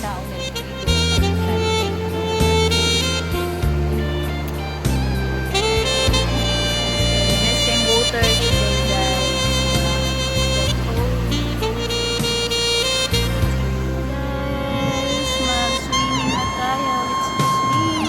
tao na dito. Missing water today, guys. Guys, mag-swimming na tayo. Let's go swim.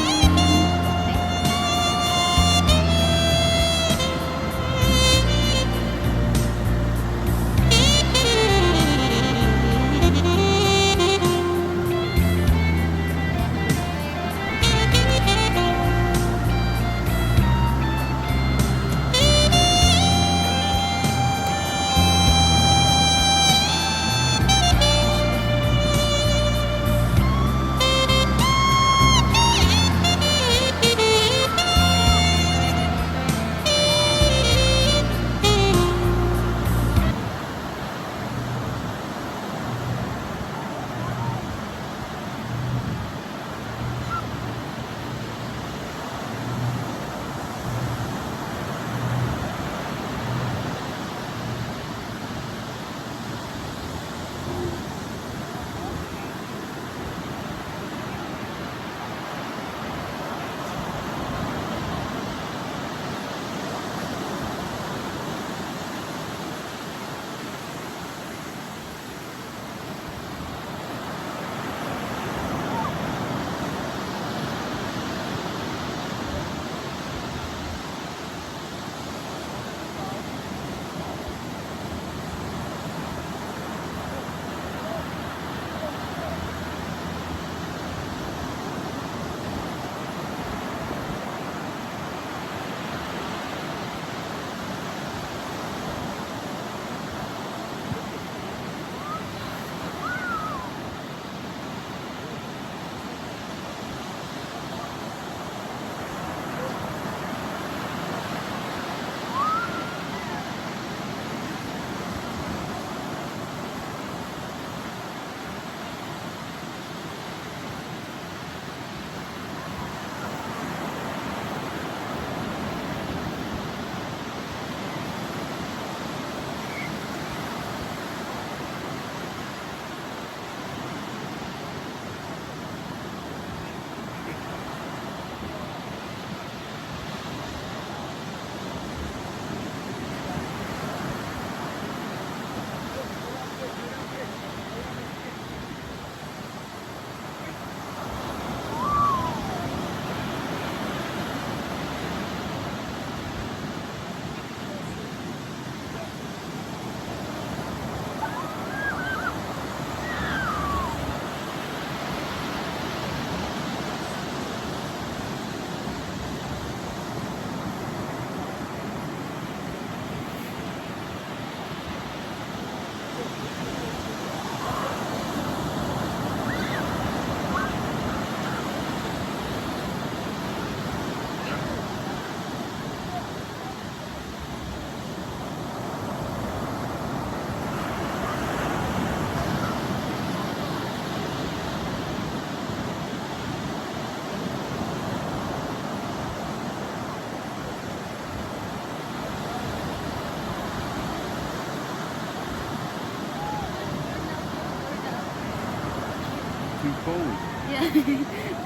Too cold. Yeah.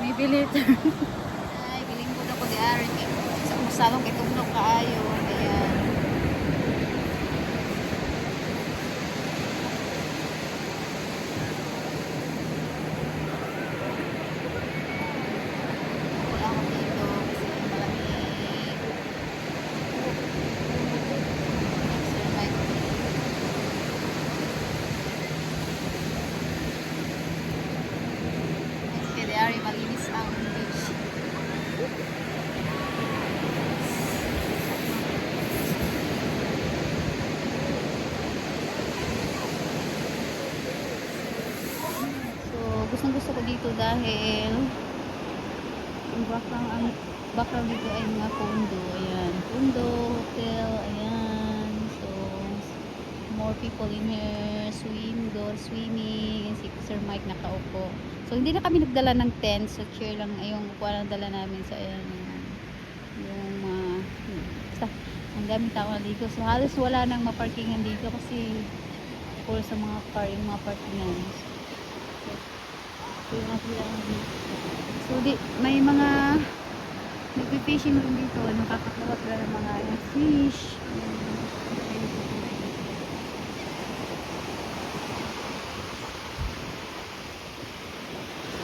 Maybe later. Ay, biling ko na ko di arin. Sa umusalong kay tugnog kaayo. Ayan. Wala ko dito kasi malamig. Sir Mike. Kaya di arin malinis ang beach. So, gustong gusto ko dito dahil ang background dito ay mga condo. Ayan, condo, hotel, ayan. So, more people in here, swimming, and si Sir Mike nakaupo. So, hindi na kami nagdala ng tent, so chair lang ay yung upuan ang dala namin sa ayan, yung basta, ang daming tao na dito. So, halos wala nang maparkingan dito kasi puro sa mga car, yung mga parkingan. So, So, yung aquarium. So, may mga nagpi-fishing rin dito. Nakakakuha sila ng mga fish.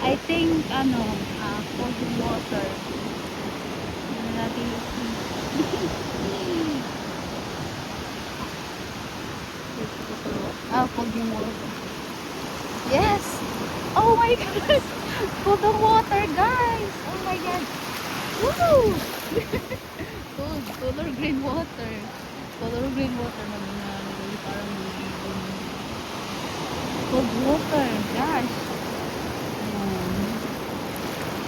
I think, cold water. Ano natin cold water. Yes! Oh my God! Cold water, guys! Oh my God! Woo! Color green water. Color green water na parang cold water, gosh.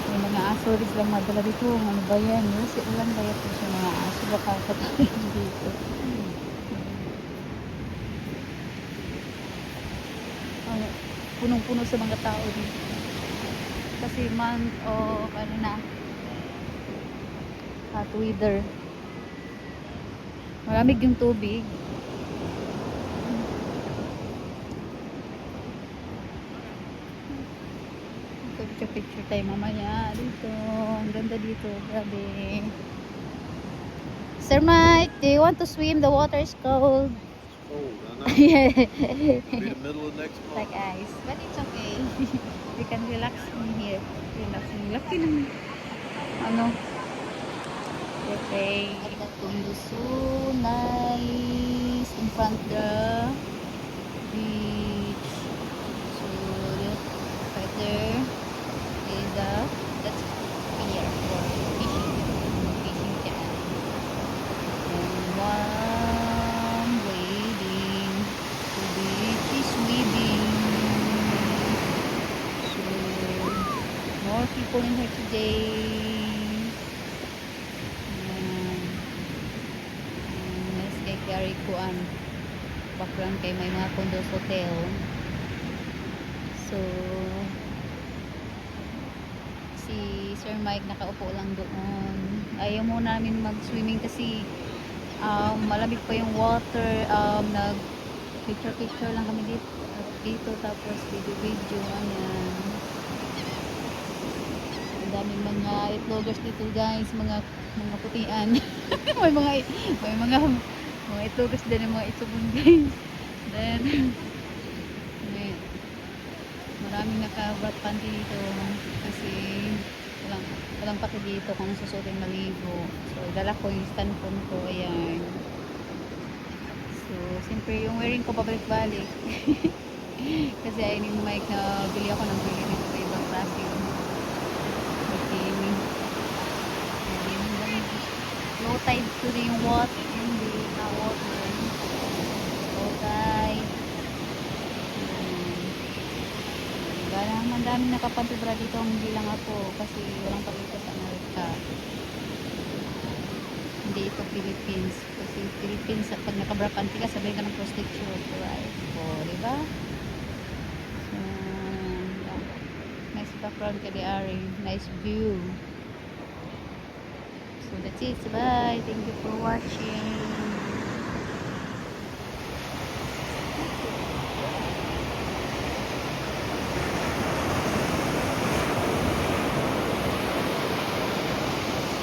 May mga aso rin silang madala dito. Ano ba yan? Kasi ulan ba ito sa mga aso? Baka katayin dito. Punong-puno sa mga tao dito. Kasi month o ano na, hot weather. Maramig yung tubig. Picture tayo mamaya dito. Ang ganda dito. Grabe. Sir Mike, do you want to swim? The water is cold. Oh, no. Yeah. It'll be the middle of next month. Like ice. But it's okay. We can relax in here. Relaxing. Laki ng ano. Okay. At that condo so nice in front the beach. So right there is that's pier for fishing dyan. And one waiting to beach is swimming. So more people in here today. Gary Kuan background kay may mga condos hotel. So si Sir Mike nakaupo lang doon. Ayaw mo namin mag-swimming kasi malamig pa yung water. Nag picture lang kami dito tapos video ayan. Ang daming mga vloggers dito guys, mga putian. may mga itugas din ng mga itubon guys. Then maraming naka-wrap panty dito kasi walang pati dito kung susutin maligo. So dala ko yung stand phone ko, ayan. So siyempre yung wearing ko pabalik-balik. Kasi ay ni Mike na bili ako ng bili nito sa ibang klase yung bikini. Low tide to yung water. Water. Okay. Ang daming nakapantubra dito, hindi lang ako kasi walang pagkita sa Amerika. Hindi ito Philippines. Kasi Philippines, pag nakabra panty ka, sabay ka ng prostitute. Right? O, diba? So, nice background ka di Ari. Nice view. So, that's it. Bye. Thank you for watching.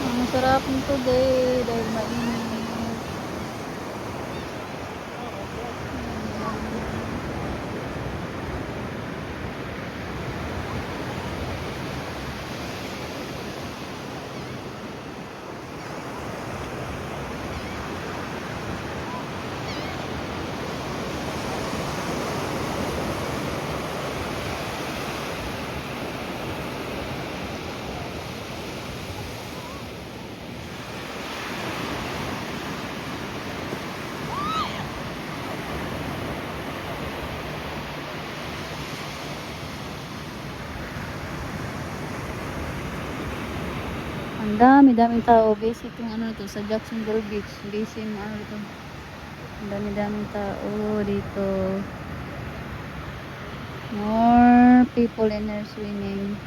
Ang sarap nito dahil mainit. Ang daming tao. Basic yung ano to sa Jacksonville Beach. Basic yung ano to. Ang daming tao dito. More people in there swimming.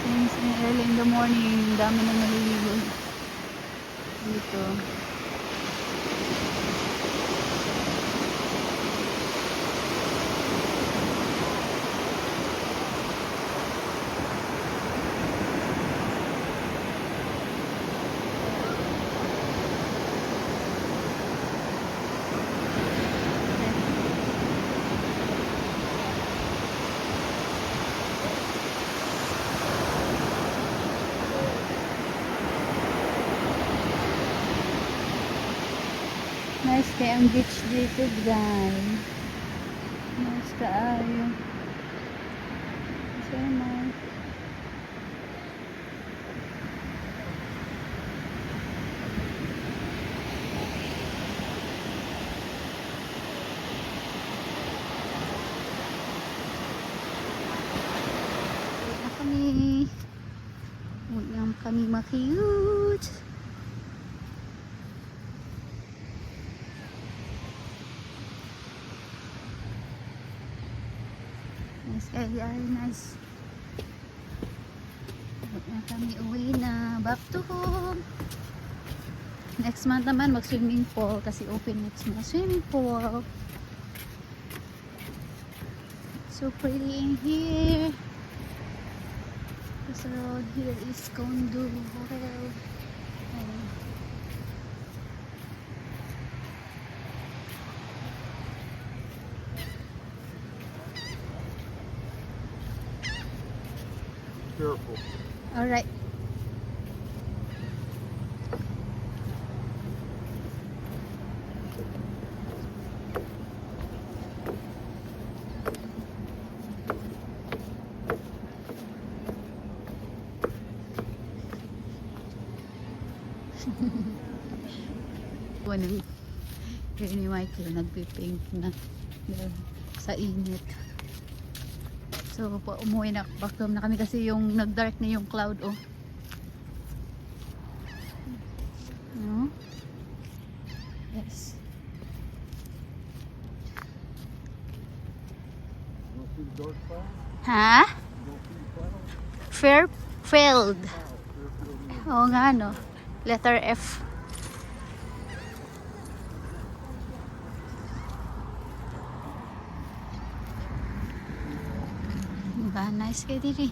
Since early in the morning, dami na naliligo dito. Nice kaya ang beach dito, guys. Nice kaayo. So nice. Huwag na kami. Huwag na kami makiyut. Nice area, nice. Huwag na kami uwi na. Back to home. Next month naman mag-swimming pool kasi open next month. Swimming pool. So pretty in here. This road here is condo hotel. Ayan. Careful. All right. Wanang yun ni Michael nagpipink na sa init. So umuwi na, back home na kami kasi yung nag-dark na yung cloud, oh. No? Yes. You see the dark cloud? Ha? You don't see the cloud? Fairfield. Fairfield. Oo nga, no? Letter F. Diba? Nice kayo diri.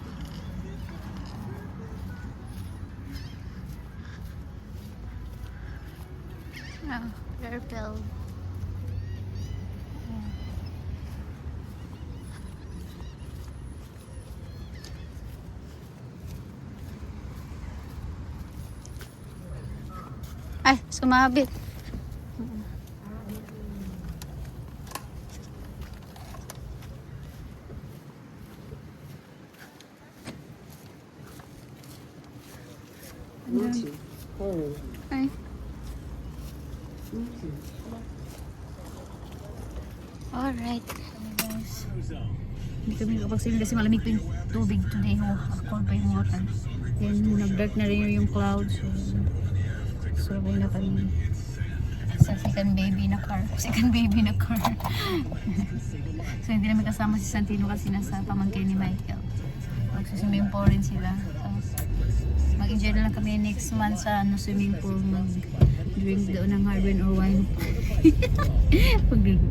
Oh, Fairfield. Ay, sumabit. Ay. Alright. Guys. Hindi kami nakapagsimin kasi malamig pa yung tubig today. Cold pa yung water. Then nag-dark na rin yung clouds. So na kami sa second baby na car. So hindi namin kasama si Santino kasi nasa pamangkin ni Michael. Magsuswimming pool rin sila. So, mag-enjoy na lang kami next month sa swimming pool. Mag-drink doon ng hard wine or wine. Pag-drink.